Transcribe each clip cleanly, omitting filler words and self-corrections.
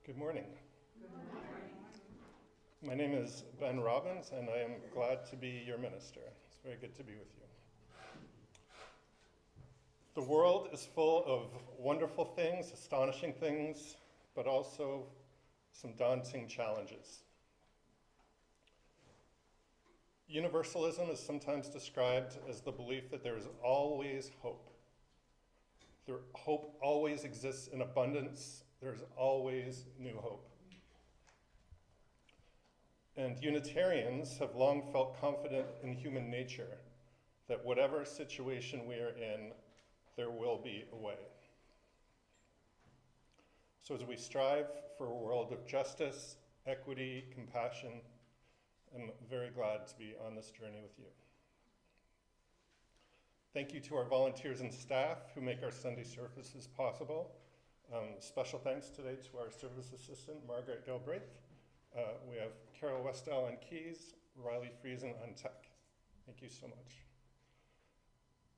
Good morning. My name is Ben Robbins, and I am glad to be your minister. It's very good to be with you. The world is full of wonderful things, astonishing things, but also some daunting challenges. Universalism is sometimes described as the belief that there is always hope. Hope always exists in abundance. There's always new hope. And Unitarians have long felt confident in human nature, that whatever situation we are in, there will be a way. So as we strive for a world of justice, equity, compassion, I'm very glad to be on this journey with you. Thank you to our volunteers and staff who make our Sunday services possible. Special thanks today to our service assistant, Margaret Galbraith. We have Carol Westell on keys, Riley Friesen on tech. Thank you so much.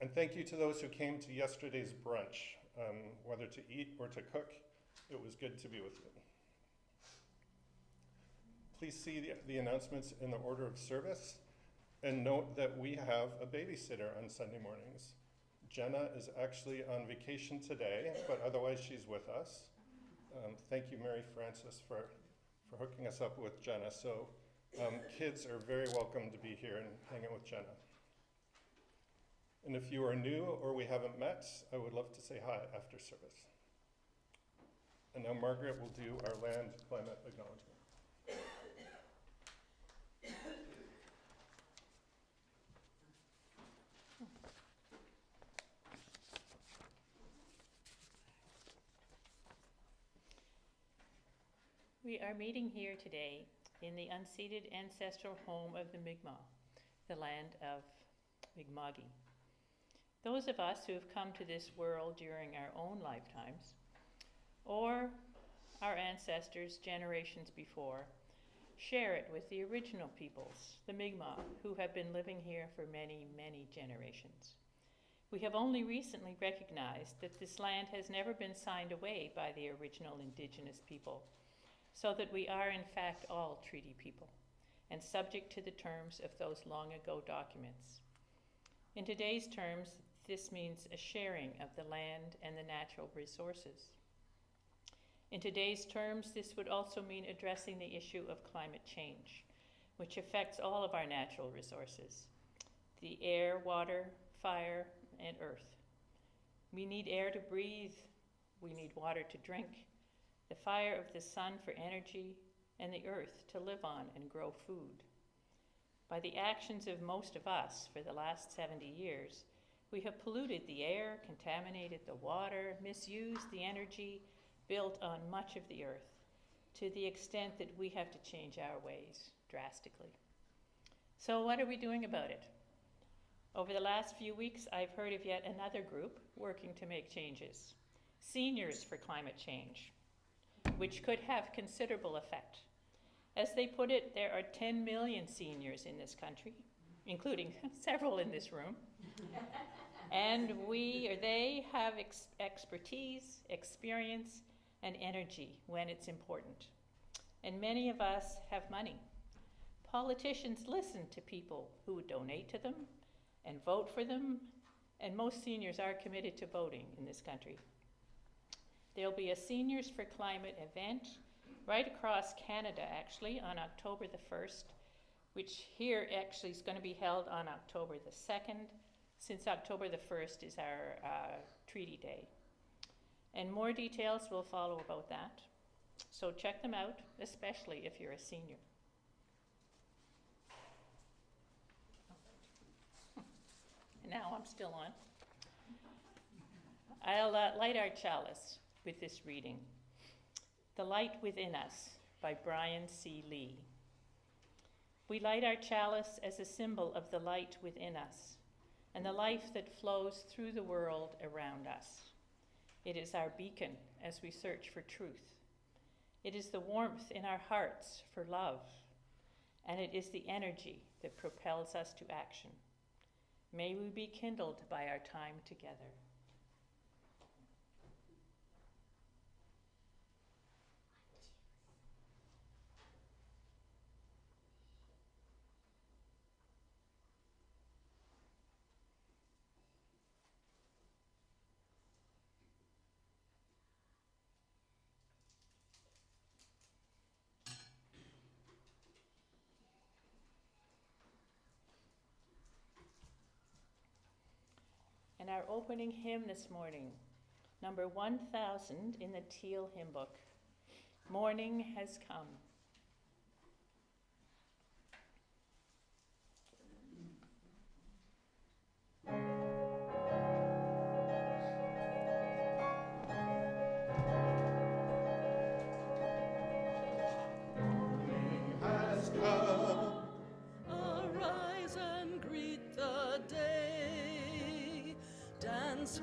And thank you to those who came to yesterday's brunch. Whether to eat or to cook, it was good to be with you. Please see the announcements in the order of service, and note that we have a babysitter on Sunday mornings. Jenna is actually on vacation today, but otherwise she's with us. Thank you, Mary Frances, for hooking us up with Jenna. So kids are very welcome to be here and hang out with Jenna. And if you are new or we haven't met, I would love to say hi after service. And now Margaret will do our land climate acknowledgement. We are meeting here today in the unceded ancestral home of the Mi'kmaq, the land of Mi'kma'ki. Those of us who have come to this world during our own lifetimes, or our ancestors generations before, share it with the original peoples, the Mi'kmaq, who have been living here for many, many generations. We have only recently recognized that this land has never been signed away by the original indigenous people, so that we are in fact all treaty people and subject to the terms of those long ago documents. In today's terms, this means a sharing of the land and the natural resources. In today's terms, this would also mean addressing the issue of climate change, which affects all of our natural resources: the air, water, fire, and earth. We need air to breathe, we need water to drink, the fire of the sun for energy, and the earth to live on and grow food. By the actions of most of us for the last 70 years, we have polluted the air, contaminated the water, misused the energy, built on much of the earth, to the extent that we have to change our ways drastically. So what are we doing about it? Over the last few weeks, I've heard of yet another group working to make changes: Seniors for Climate Change, which could have considerable effect. As they put it, there are 10 million seniors in this country, including several in this room. And they have expertise, experience, and energy when it's important. And many of us have money. Politicians listen to people who donate to them and vote for them, and most seniors are committed to voting in this country. There'll be a Seniors for Climate event right across Canada, actually, on October the 1st, which here actually is going to be held on October the 2nd, since October the 1st is our Treaty Day. And more details will follow about that. So check them out, especially if you're a senior. And now I'm still on. I'll light our chalice with this reading: The Light Within Us by Brian C. Lee. We light our chalice as a symbol of the light within us and the life that flows through the world around us. It is our beacon as we search for truth. It is the warmth in our hearts for love, and it is the energy that propels us to action. May we be kindled by our time together. and our opening hymn this morning, number 1000 in the Teal Hymn Book, Morning Has Come.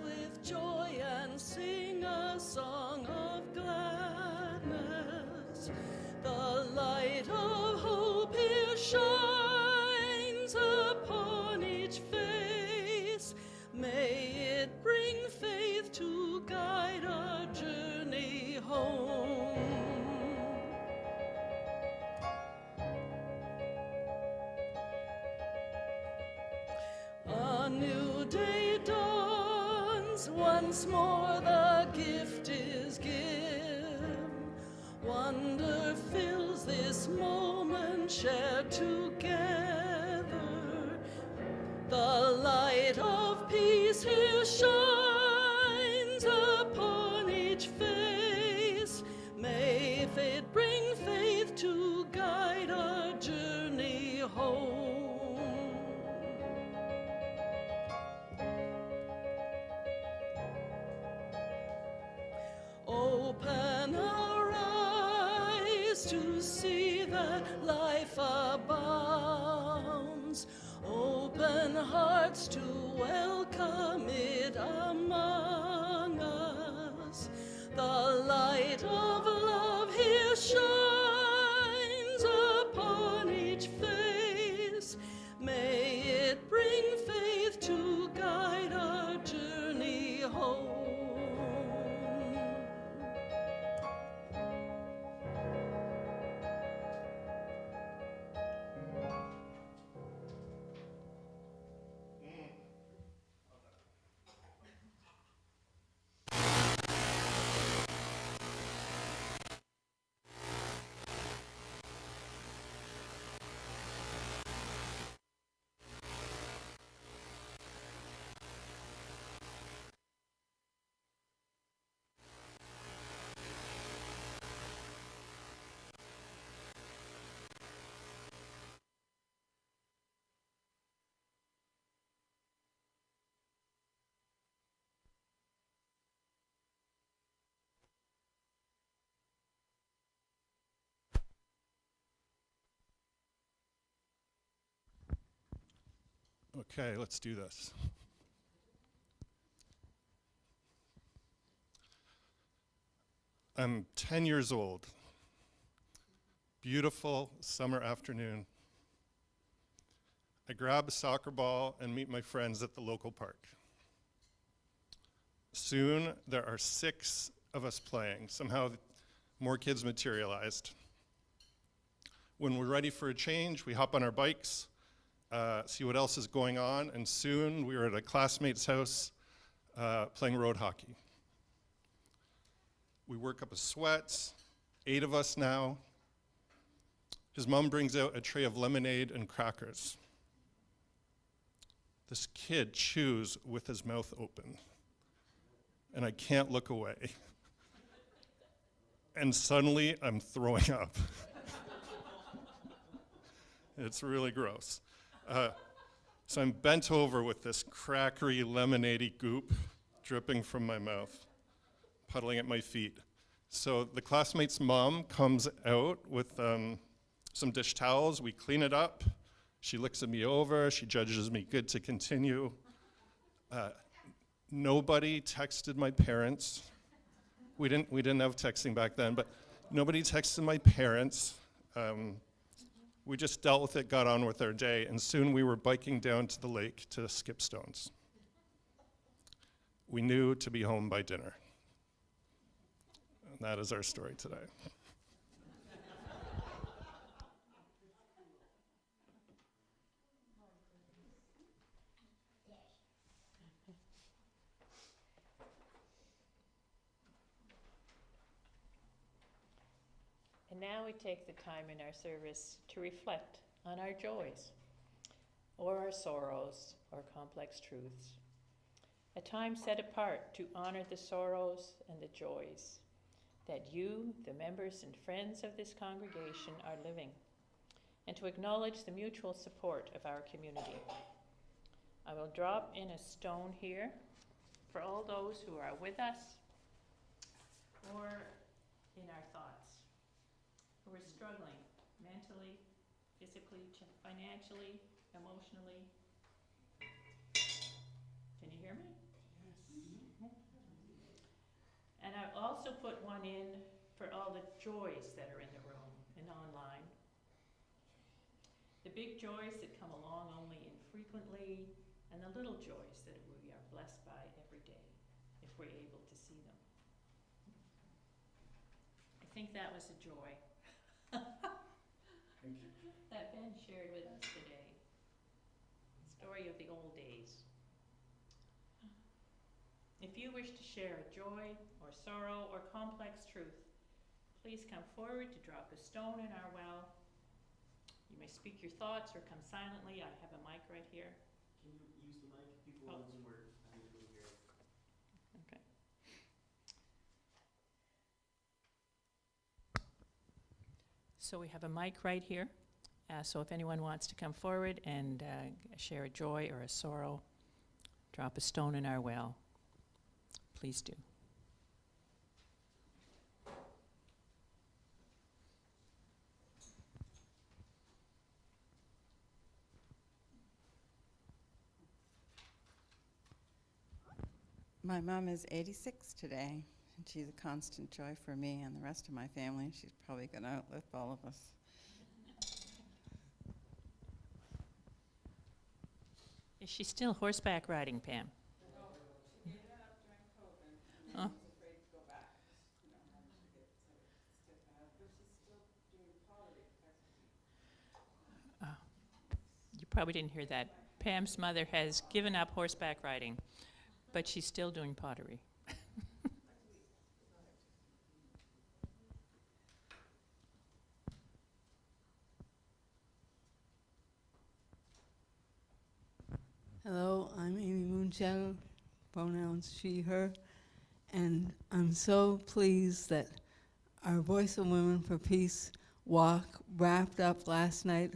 With joy and sing a song of gladness. The light of hope here shines upon each face. May it bring faith to guide our journey home. A new day dawns, once more the gift is given. Wonder fills this moment shared together. The light of peace here shines upon each face. May faith bring faith to guide our journey home. Open our eyes to see that life abounds. Open hearts to welcome it among us. The light of love here shines upon each face. May it bring faith to guide our journey home. Okay, let's do this. I'm 10 years old. Beautiful summer afternoon. I grab a soccer ball and meet my friends at the local park. Soon, there are 6 of us playing. Somehow, more kids materialized. When we're ready for a change, we hop on our bikes, see what else is going on, and soon we were at a classmate's house playing road hockey. We work up a sweat, 8 of us now. His mom brings out a tray of lemonade and crackers. This kid chews with his mouth open, and I can't look away. And suddenly, I'm throwing up. It's really gross. So I'm bent over with this crackery, lemonade-y goop dripping from my mouth, puddling at my feet. So the classmate's mom comes out with some dish towels. We clean it up. She looks at me over. She judges me good to continue. Nobody texted my parents. We didn't have texting back then, but nobody texted my parents. We just dealt with it, got on with our day, and soon we were biking down to the lake to skip stones. We knew to be home by dinner. And that is our story today. And now we take the time in our service to reflect on our joys, or our sorrows, or complex truths. a time set apart to honor the sorrows and the joys that you, the members and friends of this congregation, are living, and to acknowledge the mutual support of our community. I will drop in a stone here for all those who are with us or in our thoughts, who are struggling mentally, physically, financially, emotionally. Can you hear me? Yes. And I've also put one in for all the joys that are in the room and online. The big joys that come along only infrequently, and the little joys that we are blessed by every day, if we're able to see them. I think that was a joy. Thank you. That Ben shared with us today. Story of the old days. If you wish to share a joy or sorrow or complex truth, please come forward to drop a stone in our well. You may speak your thoughts or come silently. I have a mic right here. Can you use the mic? People on Zoom are unable to hear it. Okay. So we have a mic right here. So if anyone wants to come forward and share a joy or a sorrow, drop a stone in our well, please do. My mom is 86 today, and she's a constant joy for me and the rest of my family. She's probably going to outlive all of us. Is she still horseback riding, Pam? No, she gave that up during COVID, and Oh. was afraid to go back. You know, how she get sort of stiff out, but she's still doing pottery effectively. You probably didn't hear that. Pam's mother has given up horseback riding, but she's still doing pottery. Hello, I'm Amy Moonshadow, pronouns she, her, and I'm so pleased that our Voice of Women for Peace walk wrapped up last night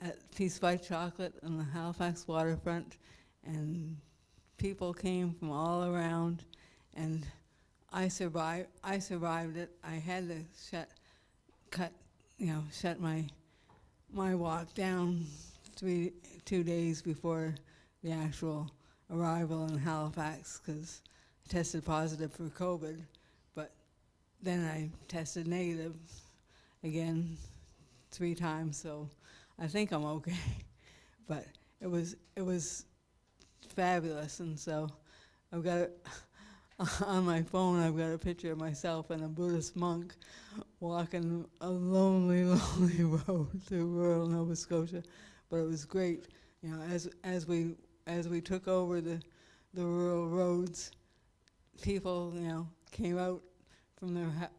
at Peace by Chocolate on the Halifax waterfront, and people came from all around, and I survived it. I had to shut my walk down 2 days before the actual arrival in Halifax because I tested positive for COVID, but then I tested negative again 3 times, so I think I'm okay. But it was fabulous, and so I've got on my phone. I've got a picture of myself and a Buddhist monk walking a lonely, lonely road through rural Nova Scotia, but it was great. You know, as we took over the rural roads, people, came out from their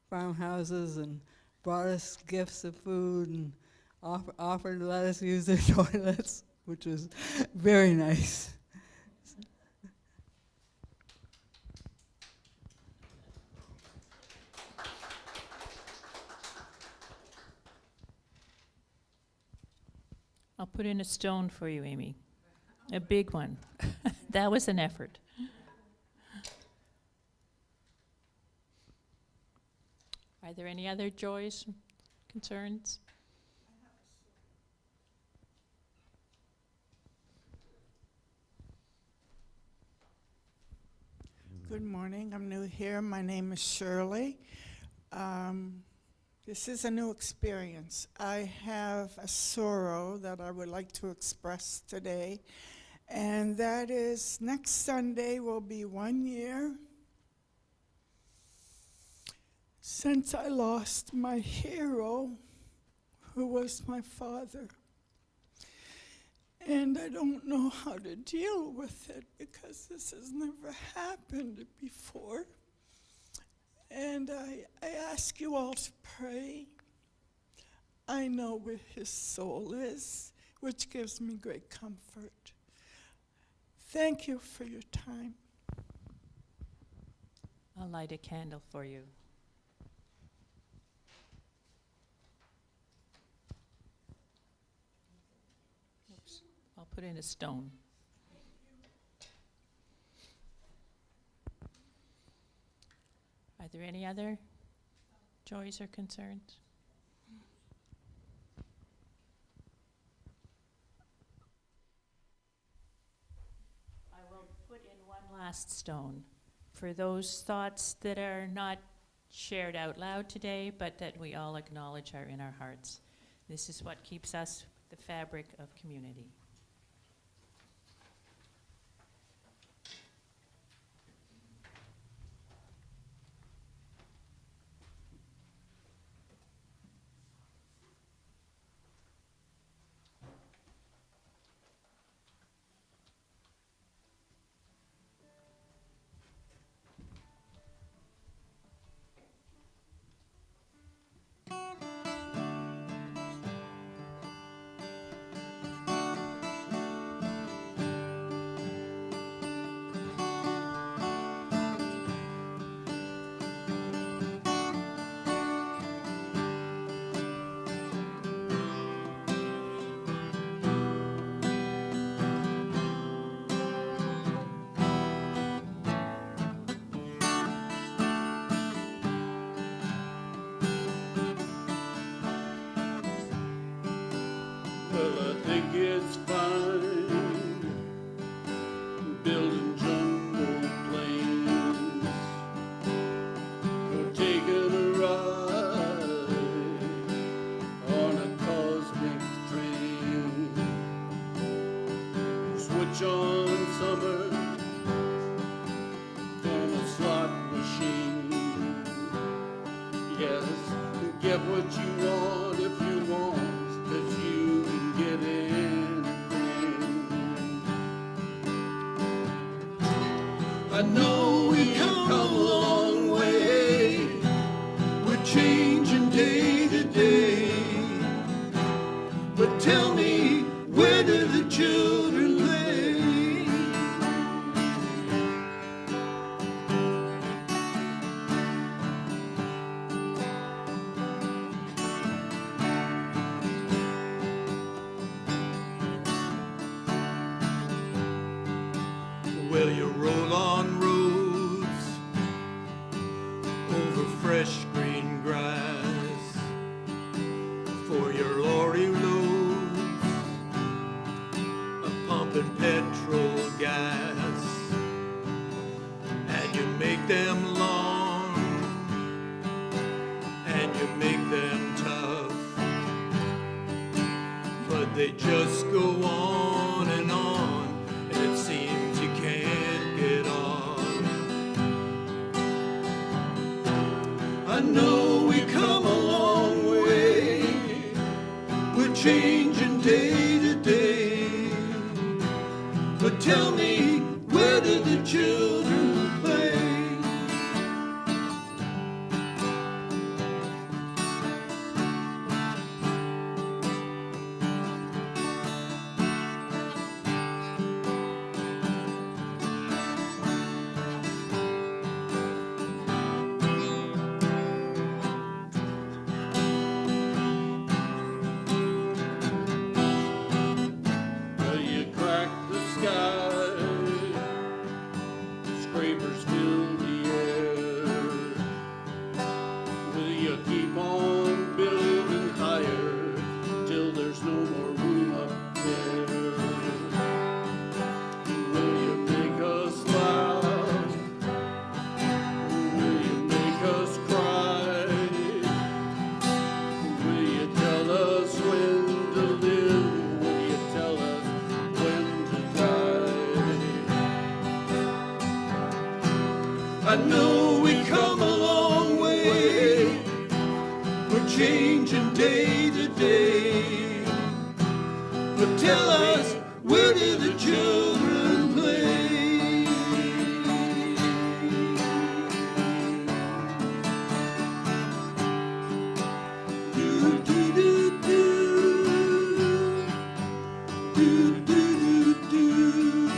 farmhouses and brought us gifts of food and offered to let us use their toilets, which was very nice. I'll put in a stone for you, Amy. A big one. That was an effort. Are there any other joys, concerns? Good morning. I'm new here. My name is Shirley. This is a new experience. I have a sorrow that I would like to express today, and that is next Sunday will be 1 year since I lost my hero, who was my father. And I don't know how to deal with it because this has never happened before. And I ask you all to pray. I know where his soul is, which gives me great comfort. Thank you for your time. I'll light a candle for you. Oops, I'll put in a stone. Are there any other joys or concerns? I will put in one last stone for those thoughts that are not shared out loud today, but that we all acknowledge are in our hearts. This is what keeps us the fabric of community. Well, I think it's fine building jumbo planes or taking a ride on a cosmic train. Switch on summer from a slot machine. Yes, get what you want if you want. 'Cause you can get anything. I know we have come a long way. We're changing day to day. But tell me, where do the children play? Well, you roll on roads over fresh green grass for your lorry loads, pumping petrol gas, and you make them long and you make them tough, but they just go on and on, and it seems you can't get off. I know we come a long way. We're changing day to day. But tell me, where do the children play? Well, you crack the sky, scrapers fill the air. Will you keep on building higher till there's no more room up there? Will you make us laugh? Will you make us cry? Will you tell us when to live? Will you tell us when to die? I know we come a long way. We're changing day to day. But tell us, where do the children play? Do, do, do, do. Do, do, do, do.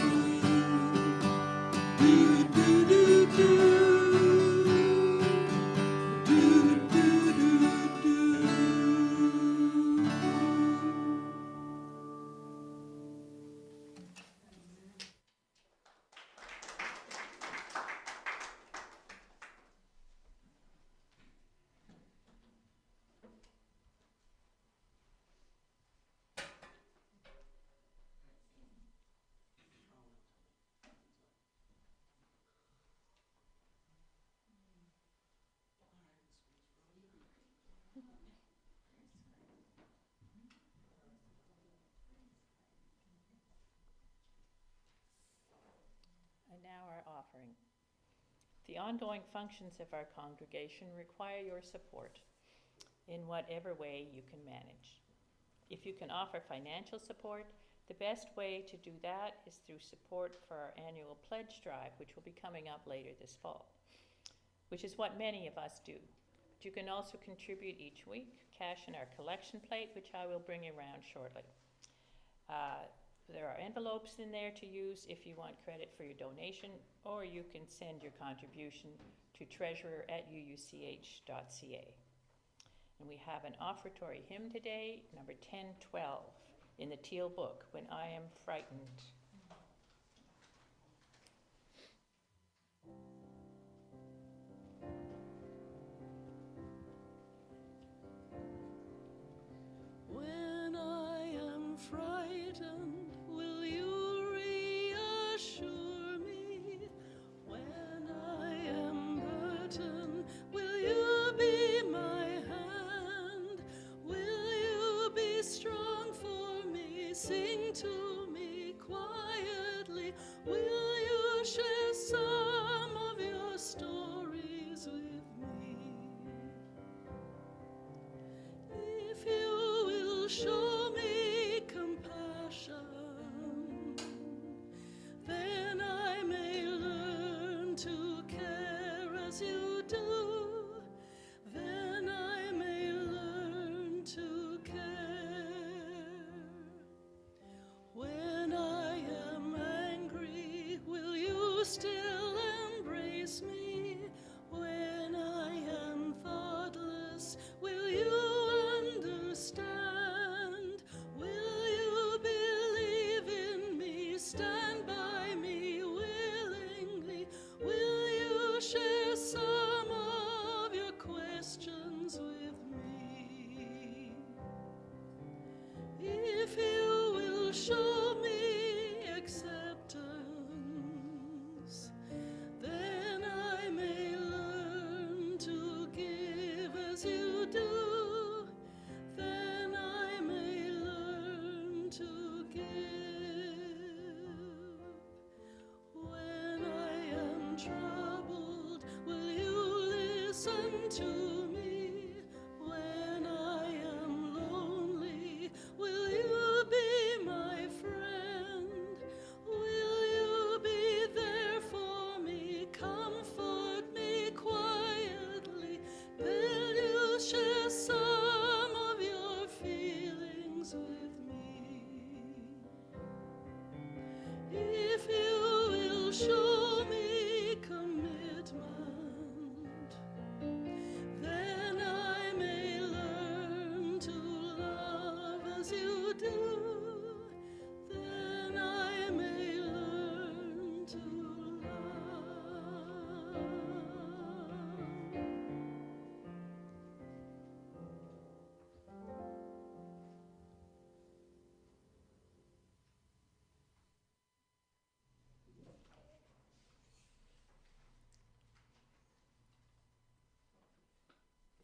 offering. The ongoing functions of our congregation require your support in whatever way you can manage. If you can offer financial support, the best way to do that is through support for our annual pledge drive, which will be coming up later this fall, which is what many of us do. But you can also contribute each week, cash in our collection plate, which I will bring around shortly. There are envelopes in there to use if you want credit for your donation, or you can send your contribution to treasurer@uuch.ca. And we have an offertory hymn today, number 1012, in the Teal Book, When I Am Frightened. When I am frightened, will you reassure me? When I am burdened, will you be my hand? Will you be strong for me? Sing to me quietly. Will you share some of your stories with me? If you will show me compassion, then I may learn to care as you do. Then I may learn to care. When I am angry, will you still embrace me? When I am thoughtless, will you understand? Will you believe in me? Stand by me willingly. Will you share some of your questions with me? If you will show me acceptance, then I may learn to give as you do. Then I may learn to give. When I am troubled, will you listen to me? When I am lonely, will you be my friend? Will you be there for me? Comfort me quietly. Will you share some of your feelings with me? If you will show me commitment, then I may learn to love as you do. Then I may learn to love.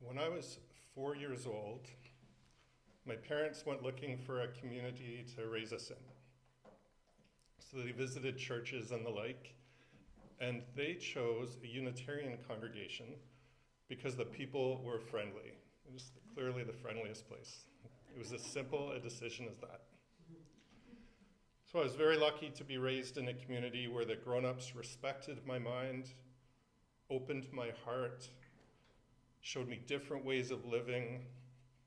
When I was 4 years old, my parents went looking for a community to raise us in. So they visited churches and the like, and they chose a Unitarian congregation because the people were friendly. It was clearly the friendliest place. It was as simple a decision as that. So I was very lucky to be raised in a community where the grown-ups respected my mind, opened my heart, showed me different ways of living,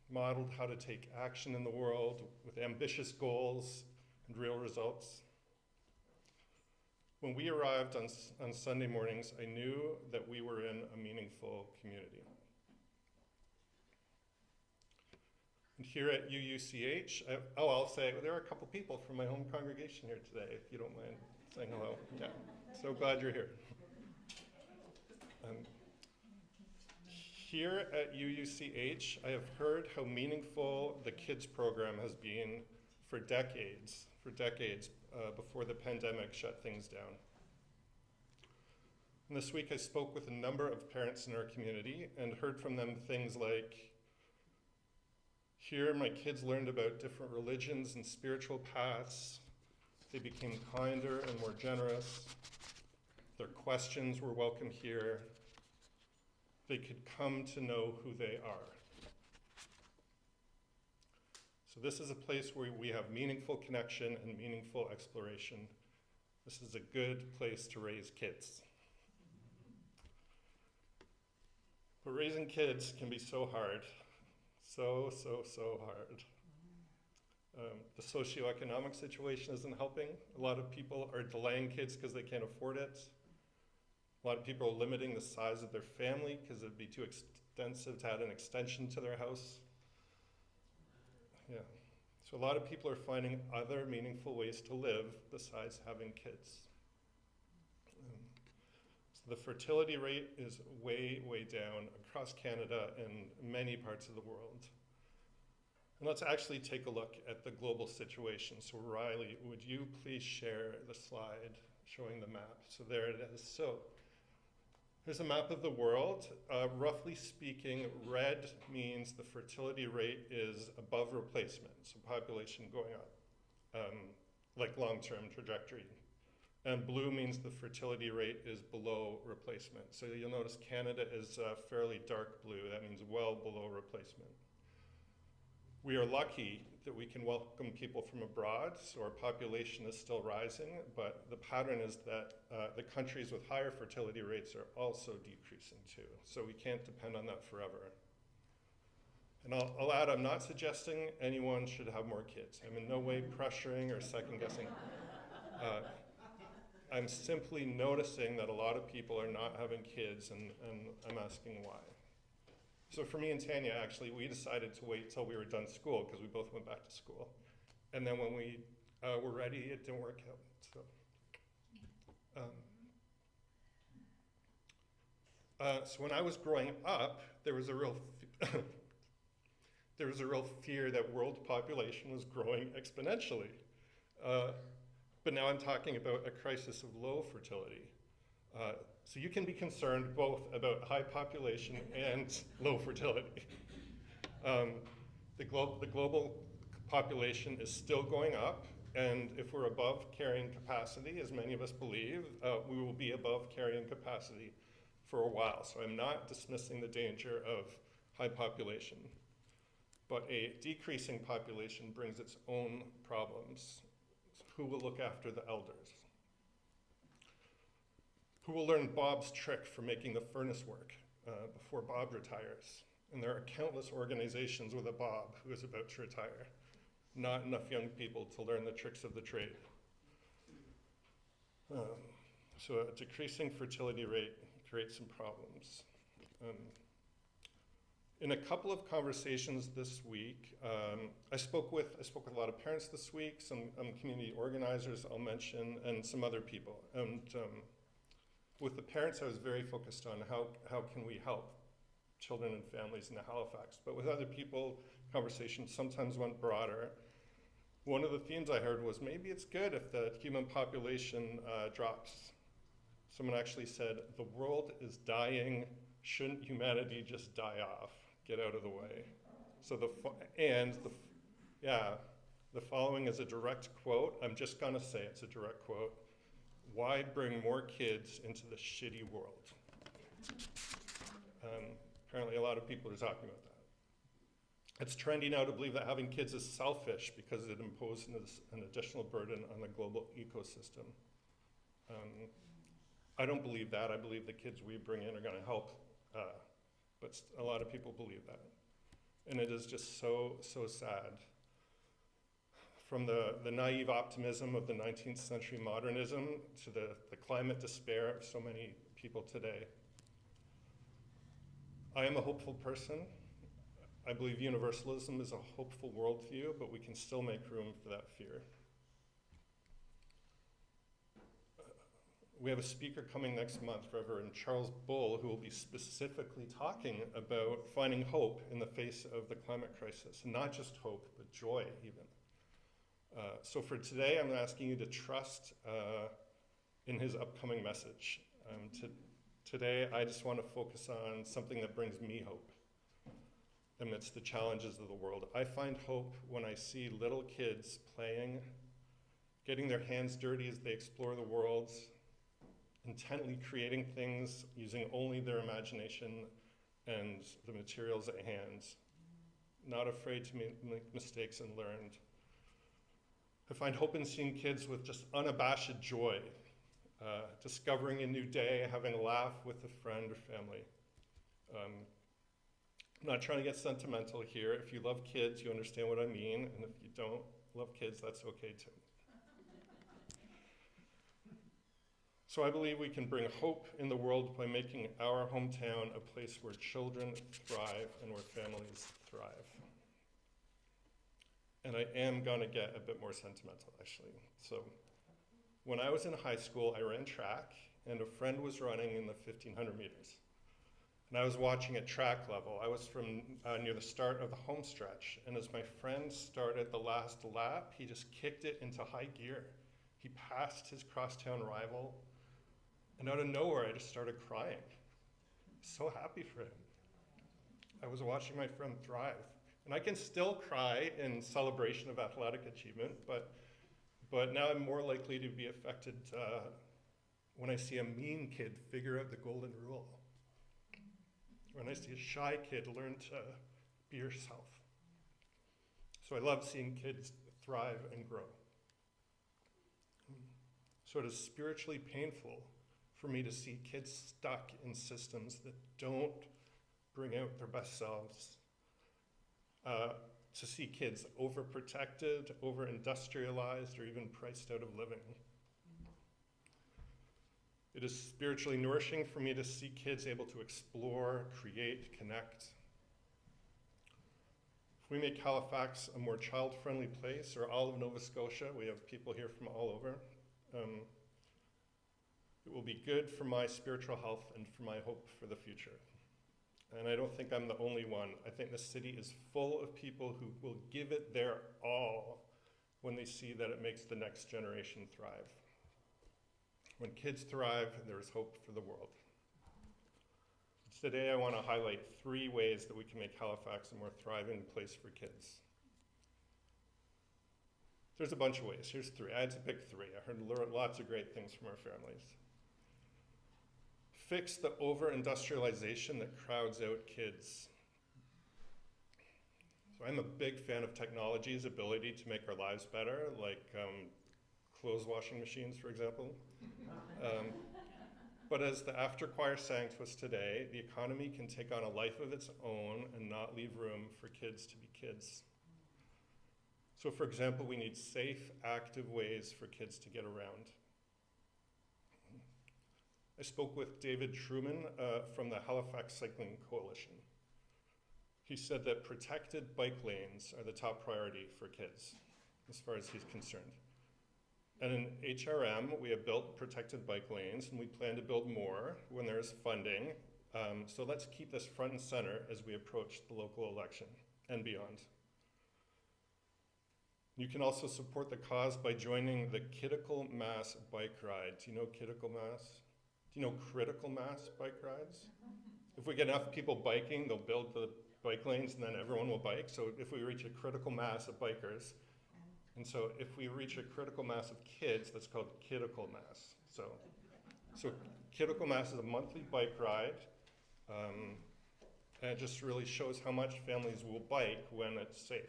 modeled how to take action in the world with ambitious goals and real results. When we arrived on Sunday mornings, I knew that we were in a meaningful community. And here at UUCH, I'll say there are a couple people from my home congregation here today, if you don't mind saying hello. Yeah, so glad you're here. Here at UUCH, I have heard how meaningful the kids program has been for decades before the pandemic shut things down. And this week I spoke with a number of parents in our community and heard from them things like, here my kids learned about different religions and spiritual paths. They became kinder and more generous. Their questions were welcome here. They could come to know who they are. So this is a place where we have meaningful connection and meaningful exploration. This is a good place to raise kids. But raising kids can be so hard. So hard. The socioeconomic situation isn't helping. A lot of people are delaying kids because they can't afford it. A lot of people are limiting the size of their family because it'd be too extensive to add an extension to their house. Yeah. So a lot of people are finding other meaningful ways to live besides having kids. So the fertility rate is way, way down across Canada and many parts of the world. And let's actually take a look at the global situation. So Riley, would you please share the slide showing the map? So there it is. So here's a map of the world. Roughly speaking, red means the fertility rate is above replacement, so population going up, like long-term trajectory. And blue means the fertility rate is below replacement. So you'll notice Canada is fairly dark blue. That means well below replacement. We are lucky that we can welcome people from abroad, so our population is still rising, but the pattern is that the countries with higher fertility rates are also decreasing too, so we can't depend on that forever. And I'll add, I'm not suggesting anyone should have more kids. I'm in no way pressuring or second guessing. I'm simply noticing that a lot of people are not having kids, and I'm asking why. So for me and Tanya, actually, we decided to wait till we were done school because we both went back to school. And then when we were ready, it didn't work out. So when I was growing up, there was a real fear that world population was growing exponentially. But now I'm talking about a crisis of low fertility. So you can be concerned both about high population and low fertility. The global population is still going up, and if we're above carrying capacity, as many of us believe, we will be above carrying capacity for a while. So I'm not dismissing the danger of high population, but a decreasing population brings its own problems. Who will look after the elders? Who will learn Bob's trick for making the furnace work before Bob retires? And there are countless organizations with a Bob who is about to retire. Not enough young people to learn the tricks of the trade. So a decreasing fertility rate creates some problems. In a couple of conversations this week, I spoke with a lot of parents this week, some community organizers I'll mention, and some other people. And with the parents, I was very focused on how can we help children and families in Halifax. But with other people, conversations sometimes went broader. One of the themes I heard was maybe it's good if the human population drops. Someone actually said, the world is dying, shouldn't humanity just die off? Get out of the way. So the following is a direct quote. I'm just gonna say it's a direct quote. Why bring more kids into the shitty world? Apparently a lot of people are talking about that. It's trendy now to believe that having kids is selfish because it imposes an additional burden on the global ecosystem. I don't believe that. I believe the kids we bring in are gonna help, but a lot of people believe that. And it is just so sad. From the naive optimism of the 19th century modernism to the climate despair of so many people today. I am a hopeful person. I believe universalism is a hopeful worldview, but we can still make room for that fear. We have a speaker coming next month, Reverend Charles Bull, who will be specifically talking about finding hope in the face of the climate crisis. And not just hope, but joy even. So for today, I'm asking you to trust in his upcoming message. Today, I just want to focus on something that brings me hope amidst the challenges of the world. I find hope when I see little kids playing, getting their hands dirty as they explore the world, intently creating things using only their imagination and the materials at hand, not afraid to make mistakes and learn. I find hope in seeing kids with just unabashed joy, discovering a new day, having a laugh with a friend or family. I'm not trying to get sentimental here. If you love kids, you understand what I mean, and if you don't love kids, that's okay too. So I believe we can bring hope in the world by making our hometown a place where children thrive and where families thrive. And I am gonna get a bit more sentimental, actually. So when I was in high school, I ran track, and a friend was running in the 1,500 meters. And I was watching at track level. I was from near the start of the home stretch, and as my friend started the last lap, he just kicked it into high gear. He passed his crosstown rival, and out of nowhere, I just started crying. So happy for him. I was watching my friend thrive. And I can still cry in celebration of athletic achievement, but now I'm more likely to be affected when I see a mean kid figure out the golden rule. When I see a shy kid learn to be yourself. So I love seeing kids thrive and grow. So it is spiritually painful for me to see kids stuck in systems that don't bring out their best selves. To see kids overprotected, over-industrialized, or even priced out of living. It is spiritually nourishing for me to see kids able to explore, create, connect. If we make Halifax a more child-friendly place, or all of Nova Scotia, we have people here from all over, it will be good for my spiritual health and for my hope for the future. And I don't think I'm the only one. I think the city is full of people who will give it their all when they see that it makes the next generation thrive. When kids thrive, there is hope for the world. Today I want to highlight 3 ways that we can make Halifax a more thriving place for kids. There's a bunch of ways. Here's 3. I had to pick 3. I heard lots of great things from our families. Fix the over-industrialization that crowds out kids. So I'm a big fan of technology's ability to make our lives better, like clothes washing machines, for example. But as the after choir sang to us today, the economy can take on a life of its own and not leave room for kids to be kids. So for example, we need safe, active ways for kids to get around. I spoke with David Truman from the Halifax Cycling Coalition. He said that protected bike lanes are the top priority for kids, as far as he's concerned. And in HRM, we have built protected bike lanes, and we plan to build more when there is funding. So let's keep this front and center as we approach the local election and beyond. You can also support the cause by joining the Critical Mass Bike Ride. Do you know Critical Mass? Do you know critical mass bike rides? If we get enough people biking, they'll build the bike lanes and then everyone will bike. So if we reach a critical mass of bikers, and so if we reach a critical mass of kids, that's called critical mass. So critical mass is a monthly bike ride, and it just really shows how much families will bike when it's safe.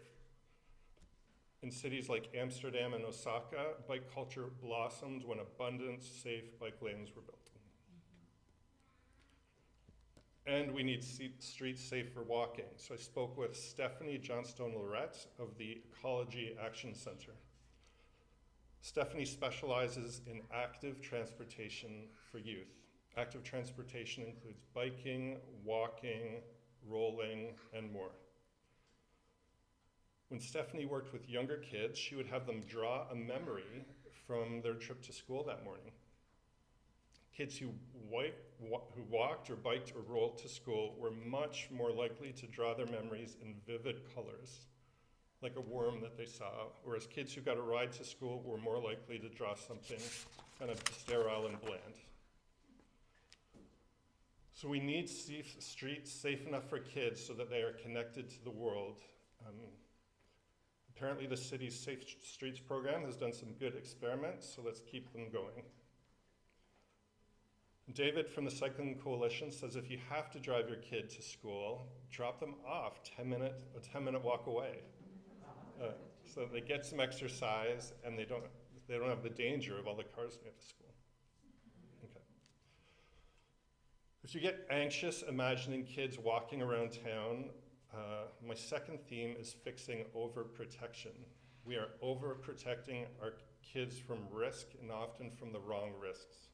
In cities like Amsterdam and Osaka, bike culture blossomed when abundant, safe bike lanes were built. And we need streets safe for walking. So I spoke with Stephanie Johnstone-Lorette of the Ecology Action Center. Stephanie specializes in active transportation for youth. Active transportation includes biking, walking, rolling, and more. When Stephanie worked with younger kids, she would have them draw a memory from their trip to school that morning. Kids who walked or biked or rolled to school were much more likely to draw their memories in vivid colors, like a worm that they saw, whereas kids who got a ride to school were more likely to draw something kind of sterile and bland. So we need streets safe enough for kids so that they are connected to the world. Apparently the city's Safe Streets program has done some good experiments, so let's keep them going. David from the Cycling Coalition says if you have to drive your kid to school, drop them off a 10-minute walk away. So they get some exercise and they don't have the danger of all the cars near the school. Okay. If you get anxious imagining kids walking around town, my second theme is fixing overprotection. We are overprotecting our kids from risk and often from the wrong risks.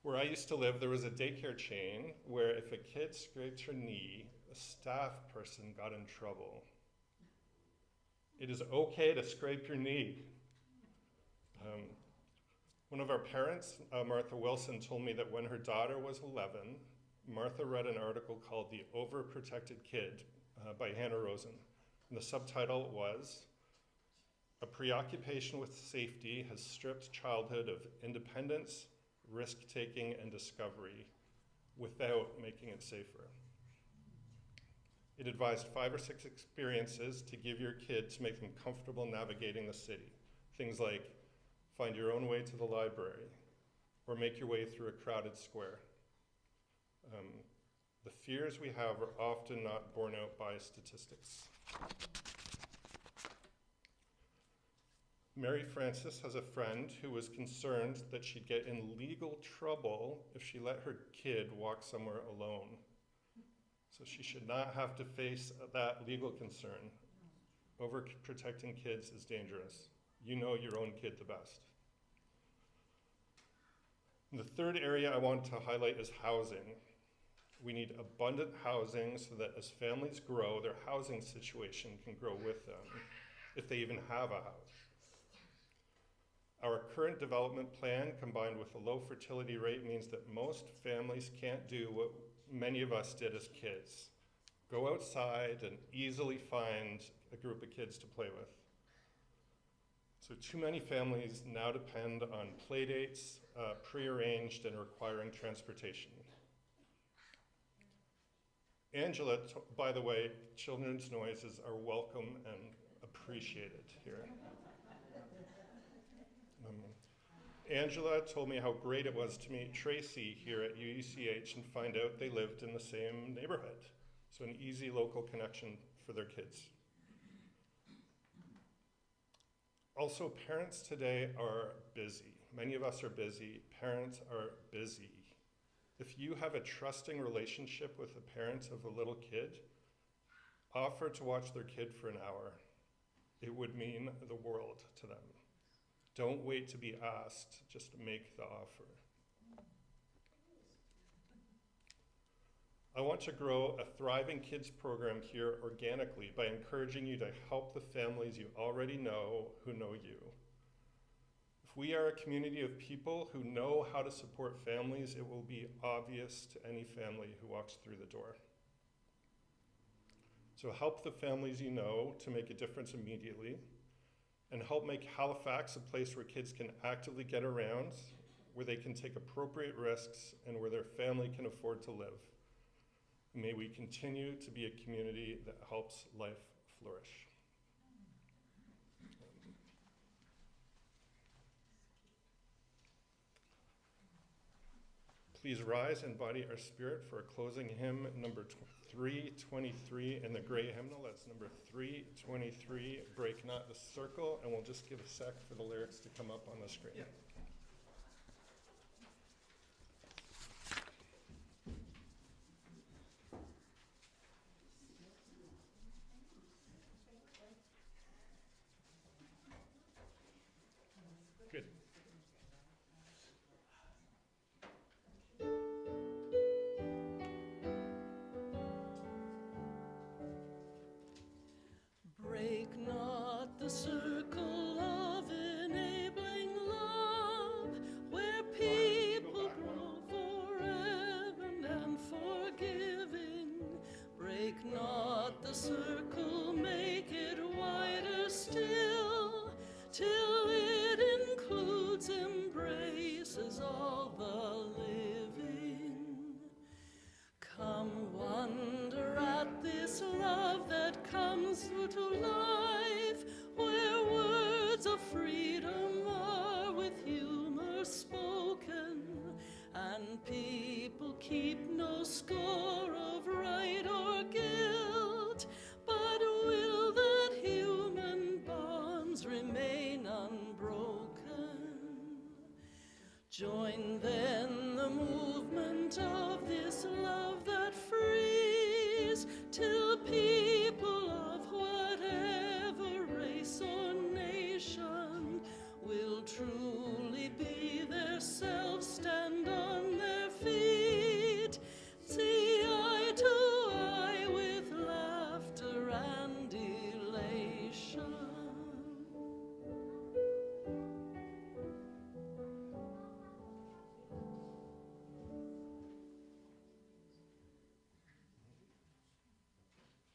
Where I used to live, there was a daycare chain where if a kid scraped her knee, a staff person got in trouble. It is okay to scrape your knee. One of our parents, Martha Wilson, told me that when her daughter was 11, Martha read an article called The Overprotected Kid by Hannah Rosen. And the subtitle was, "A preoccupation with safety has stripped childhood of independence, risk-taking, and discovery without making it safer." It advised 5 or 6 experiences to give your kid to make them comfortable navigating the city. Things like find your own way to the library or make your way through a crowded square. The fears we have are often not borne out by statistics. Mary Frances has a friend who was concerned that she'd get in legal trouble if she let her kid walk somewhere alone. So she should not have to face that legal concern. Overprotecting kids is dangerous. You know your own kid the best. And the third area I want to highlight is housing. We need abundant housing so that as families grow, their housing situation can grow with them, if they even have a house. Our current development plan, combined with a low fertility rate, means that most families can't do what many of us did as kids. Go outside and easily find a group of kids to play with. So too many families now depend on play dates, prearranged and requiring transportation. Angela, by the way, children's noises are welcome and appreciated here. Angela told me how great it was to meet Tracy here at UUCH and find out they lived in the same neighborhood. So an easy local connection for their kids. Also, parents today are busy. Many of us are busy. Parents are busy. If you have a trusting relationship with the parents of a little kid, offer to watch their kid for an hour. It would mean the world to them. Don't wait to be asked, just make the offer. I want to grow a thriving kids program here organically by encouraging you to help the families you already know who know you. If we are a community of people who know how to support families, it will be obvious to any family who walks through the door. So help the families you know to make a difference immediately, and help make Halifax a place where kids can actively get around, where they can take appropriate risks, and where their family can afford to live. May we continue to be a community that helps life flourish. Please rise and body our spirit for a closing hymn, number 323 in the gray hymnal. That's number 323, Break Not the Circle, and we'll just give a sec for the lyrics to come up on the screen. Yep. Good. Break not the circle of enabling love, where people grow forever and forgiving. Break not the circle, make it wider still, till it includes, embraces all the living. Come wonder at this love that comes through to life, where words of freedom are with humor spoken, Join then the movement of this love that frees, till people of whatever race or nation will truly be their selves, stand on their feet, see eye to eye with laughter and elation.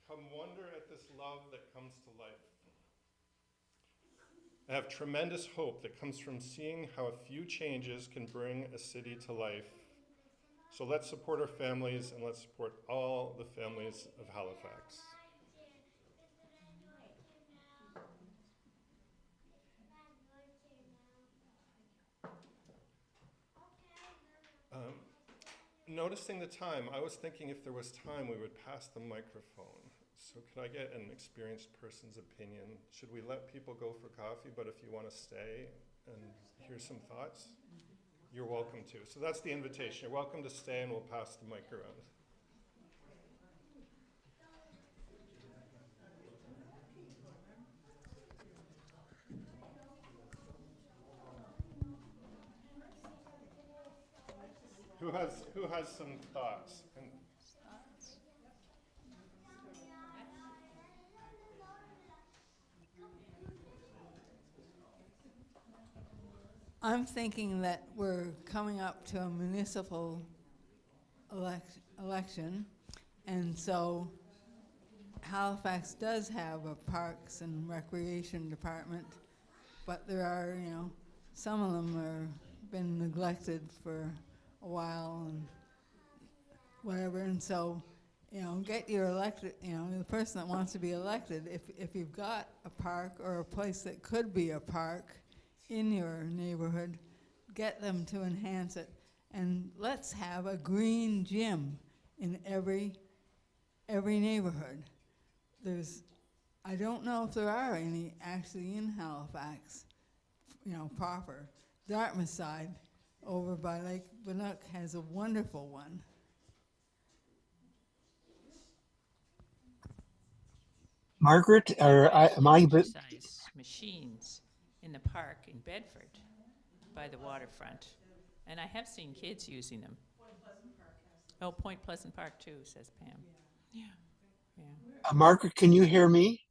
Come wonder at this love that comes to life. I have tremendous hope that comes from seeing how a few changes can bring a city to life. So let's support our families and let's support all the families of Halifax. Noticing the time, I was thinking if there was time, we would pass the microphone. So could I get an experienced person's opinion? Should we let people go for coffee, but if you want to stay and hear some thoughts, you're welcome to. So that's the invitation. You're welcome to stay and we'll pass the mic around. Who has some thoughts? I'm thinking that we're coming up to a municipal election, and so Halifax does have a parks and recreation department, but there are, some of them are been neglected for a while and whatever, and so, get your elected, the person that wants to be elected, if you've got a park or a place that could be a park in your neighborhood, get them to enhance it. And let's have a green gym in every neighborhood. I don't know if there are any actually in Halifax, proper. Dartmouth side over by Lake Bannock has a wonderful one. Margaret, am I? Exercise machines in the park in Bedford by the waterfront. And I have seen kids using them. Point Pleasant Park has them. Oh, Point Pleasant Park too, says Pam. Yeah. Margaret, can you hear me?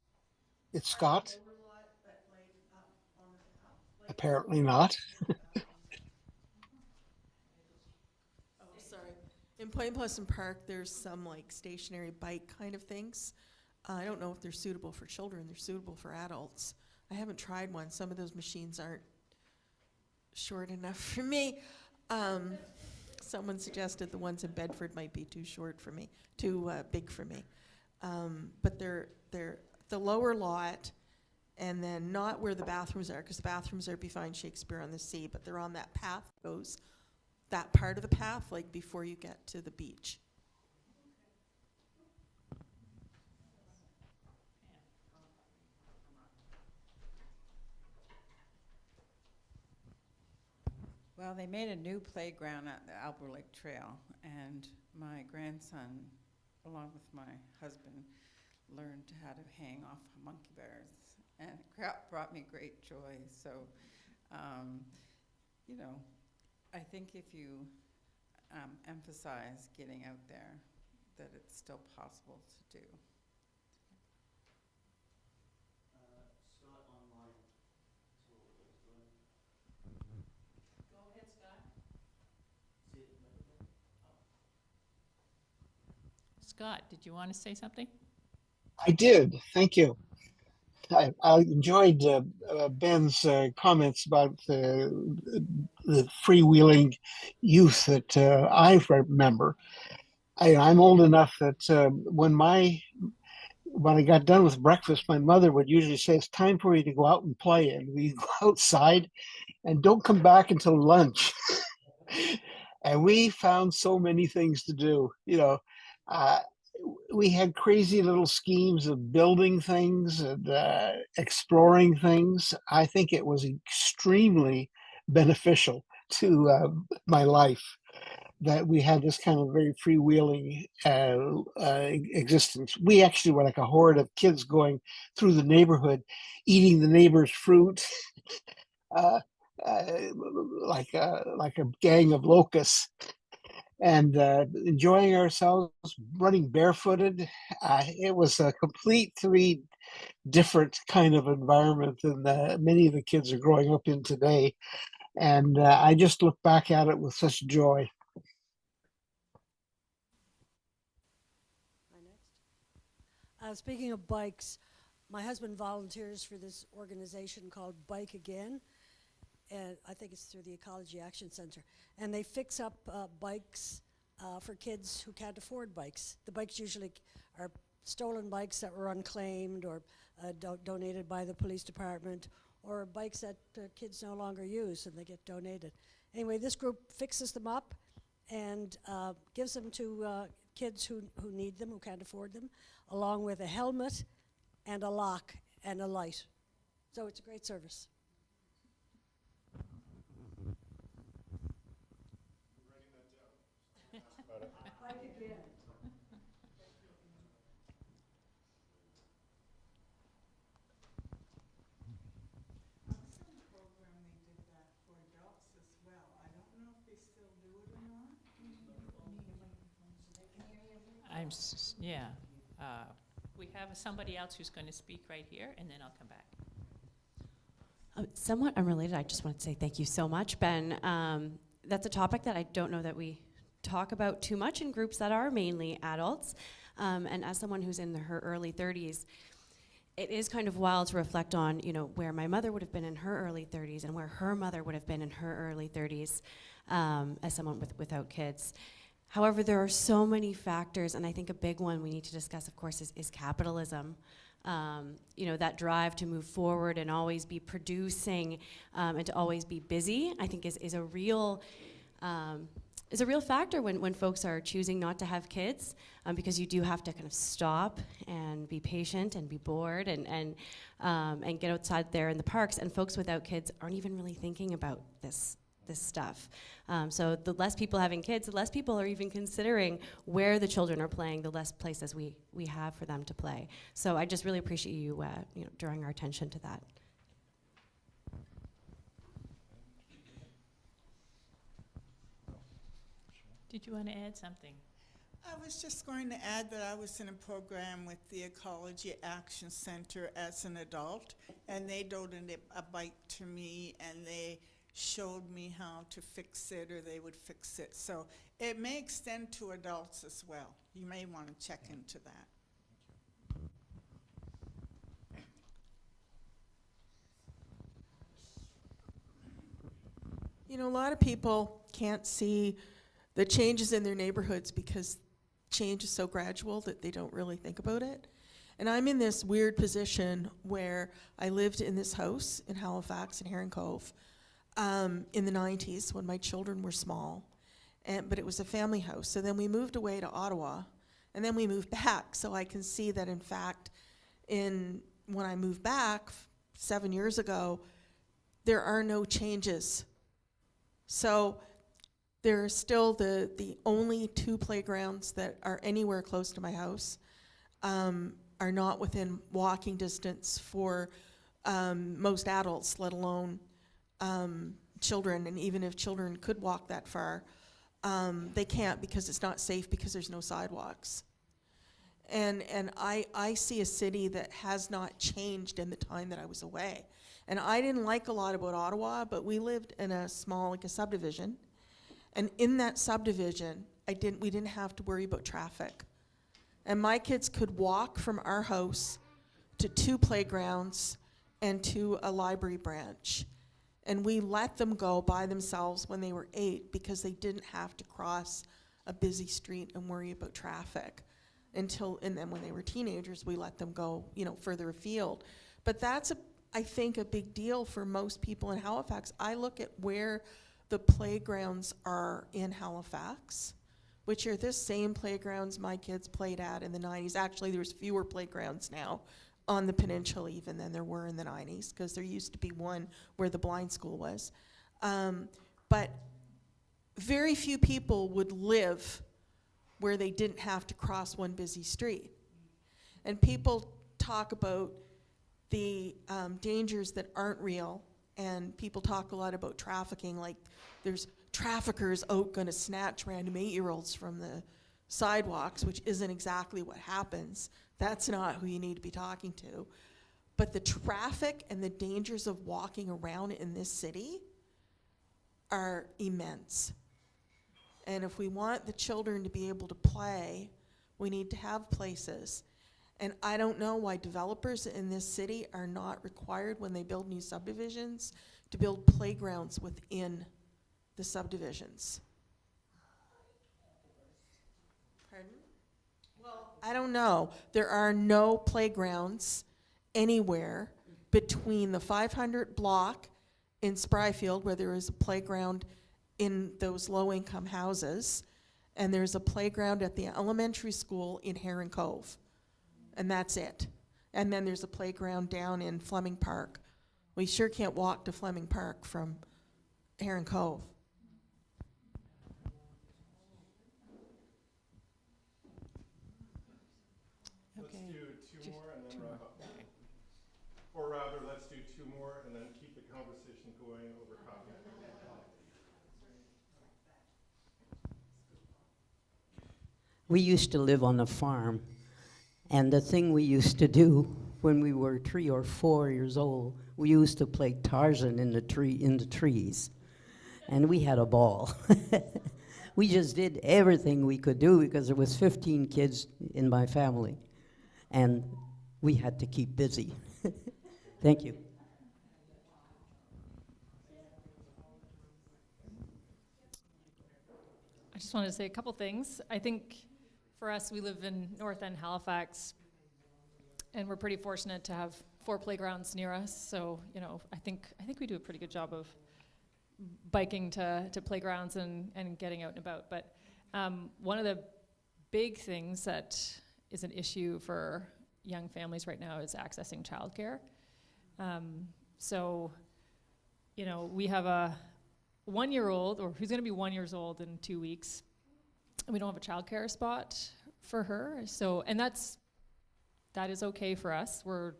It's Scott. Apparently not. Oh, sorry. In Point Pleasant Park, there's some like stationary bike kind of things. I don't know if they're suitable for children. They're suitable for adults. I haven't tried one. Some of those machines aren't short enough for me. Someone suggested the ones in Bedford might be too short for me, too big for me. But they're the lower lot, and then not where the bathrooms are, because the bathrooms are behind Shakespeare on the Sea, but they're on that path that goes, that part of the path, like before you get to the beach. Well, they made a new playground at the Albert Lake Trail, and my grandson, along with my husband, learned how to hang off monkey bars, and it brought me great joy. So, I think if you emphasize getting out there, that it's still possible to do. Scott online. Go ahead, Scott. Scott, did you want to say something? I did. Thank you. I enjoyed Ben's comments about the freewheeling youth that I remember. I'm old enough that when I got done with breakfast, my mother would usually say, "It's time for you to go out and play." And we'd go outside and don't come back until lunch. And we found so many things to do. We had crazy little schemes of building things and exploring things. I think it was extremely beneficial to my life that we had this kind of very freewheeling existence. We actually were like a horde of kids going through the neighborhood, eating the neighbor's fruit, uh, like a gang of locusts, and enjoying ourselves, running barefooted. It was a completely different kind of environment than many of the kids are growing up in today. And I just look back at it with such joy. Speaking of bikes, my husband volunteers for this organization called Bike Again, and I think it's through the Ecology Action Center. And they fix up bikes for kids who can't afford bikes. The bikes usually are stolen bikes that were unclaimed or donated by the police department, or bikes that kids no longer use and they get donated. Anyway, this group fixes them up and gives them to kids who need them, who can't afford them, along with a helmet and a lock and a light. So it's a great service. Yeah. We have somebody else who's going to speak right here, and then I'll come back. Somewhat unrelated, I just want to say thank you so much, Ben. That's a topic that I don't know that we talk about too much in groups that are mainly adults. And as someone who's in her early 30s, it is kind of wild to reflect on, where my mother would have been in her early 30s and where her mother would have been in her early 30s as someone without kids. However, there are so many factors, and I think a big one we need to discuss, of course, is capitalism. That drive to move forward and always be producing and to always be busy, I think is a real factor when folks are choosing not to have kids, because you do have to kind of stop and be patient and be bored and get outside there in the parks. And folks without kids aren't even really thinking about this stuff. So the less people having kids, the less people are even considering where the children are playing, the less places we have for them to play. So I just really appreciate you, drawing our attention to that. Did you want to add something? I was just going to add that I was in a program with the Ecology Action Center as an adult, and they donated a bike to me, and they showed me how to fix it, or they would fix it. So it may extend to adults as well. You may want to check into that. A lot of people can't see the changes in their neighborhoods because change is so gradual that they don't really think about it. And I'm in this weird position where I lived in this house in Halifax in Heron Cove in the 90s when my children were small, but it was a family house. So then we moved away to Ottawa, and then we moved back. So I can see that, in fact, when I moved back 7 years ago, there are no changes. So there are still the only 2 playgrounds that are anywhere close to my house are not within walking distance for most adults, let alone children. And even if children could walk that far, they can't because it's not safe because there's no sidewalks. And I see a city that has not changed in the time that I was away. And I didn't like a lot about Ottawa, but we lived in a small, like a subdivision. And in that subdivision, we didn't have to worry about traffic. And my kids could walk from our house to 2 playgrounds and to a library branch. And we let them go by themselves when they were 8 because they didn't have to cross a busy street and worry about traffic and then when they were teenagers, we let them go, further afield. But that's I think a big deal for most people in Halifax. I look at where the playgrounds are in Halifax, which are the same playgrounds my kids played at in the 90s. Actually, there's fewer playgrounds now on the peninsula even than there were in the 90s, because there used to be one where the blind school was. but very few people would live where they didn't have to cross one busy street. And people talk about the dangers that aren't real, and people talk a lot about trafficking, like there's traffickers out gonna snatch random 8-year-olds from the sidewalks, which isn't exactly what happens. That's not who you need to be talking to. But the traffic and the dangers of walking around in this city are immense. And if we want the children to be able to play, we need to have places. And I don't know why developers in this city are not required, when they build new subdivisions, to build playgrounds within the subdivisions. Pardon? Well, I don't know. There are no playgrounds anywhere between the 500 block in Spryfield, where there is a playground in those low-income houses, and there's a playground at the elementary school in Heron Cove, and that's it. And then there's a playground down in Fleming Park. We sure can't walk to Fleming Park from Heron Cove. Let's do two more and then wrap up. Or rather, let's do two more and then keep the conversation going over coffee. We used to live on a farm, and the thing we used to do when we were 3 or 4 years old, we used to play Tarzan in the trees, and we had a ball. We just did everything we could do because there was 15 kids in my family, and we had to keep busy. Thank you. I just wanted to say a couple things. I think for us, we live in North End Halifax, and we're pretty fortunate to have 4 playgrounds near us. So, you know, I think we do a pretty good job of biking to playgrounds and getting out and about. But one of the big things that is an issue for young families right now is accessing childcare. So, you know, we have a 1-year-old, or who's going to be 1 year old in 2 weeks, and we don't have a childcare spot for her. So, and that is okay for us. I'm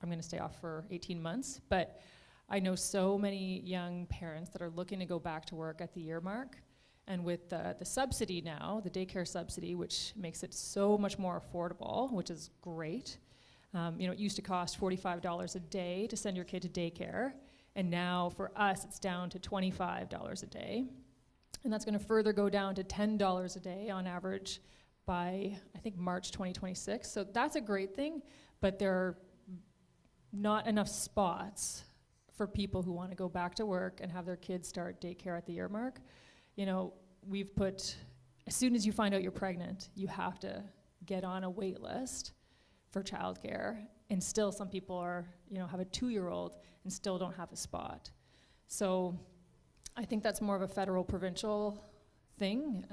going to stay off for 18 months, but I know so many young parents that are looking to go back to work at the year mark, and with the subsidy now, the daycare subsidy, which makes it so much more affordable, which is great. You know, it used to cost $45 a day to send your kid to daycare, and now for us, it's down to $25 a day. And that's going to further go down to $10 a day on average by, I think, March 2026. So that's a great thing, but there are not enough spots for people who want to go back to work and have their kids start daycare at the year mark. You know, we've put, as soon as you find out you're pregnant, you have to get on a wait list for childcare, and still some people are, you know, have a 2-year-old and still don't have a spot. So I think that's more of a federal provincial thing,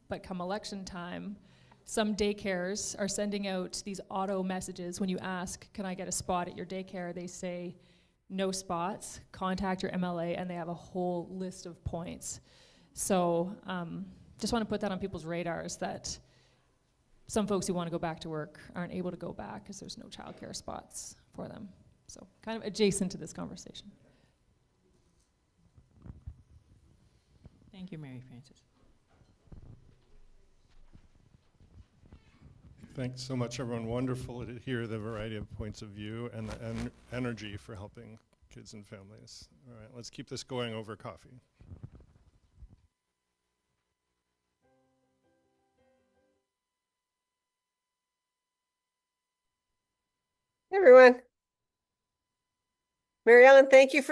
but come election time, some daycares are sending out these auto messages. When you ask, can I get a spot at your daycare, they say no spots, contact your MLA, and they have a whole list of points. So just want to put that on people's radars, that some folks who want to go back to work aren't able to go back because there's no childcare spots for them. So kind of adjacent to this conversation. Thank you, Mary Frances. Thanks so much, everyone. Wonderful to hear the variety of points of view and the energy for helping kids and families. All right, let's keep this going over coffee. Hey everyone. Mary Ellen, thank you for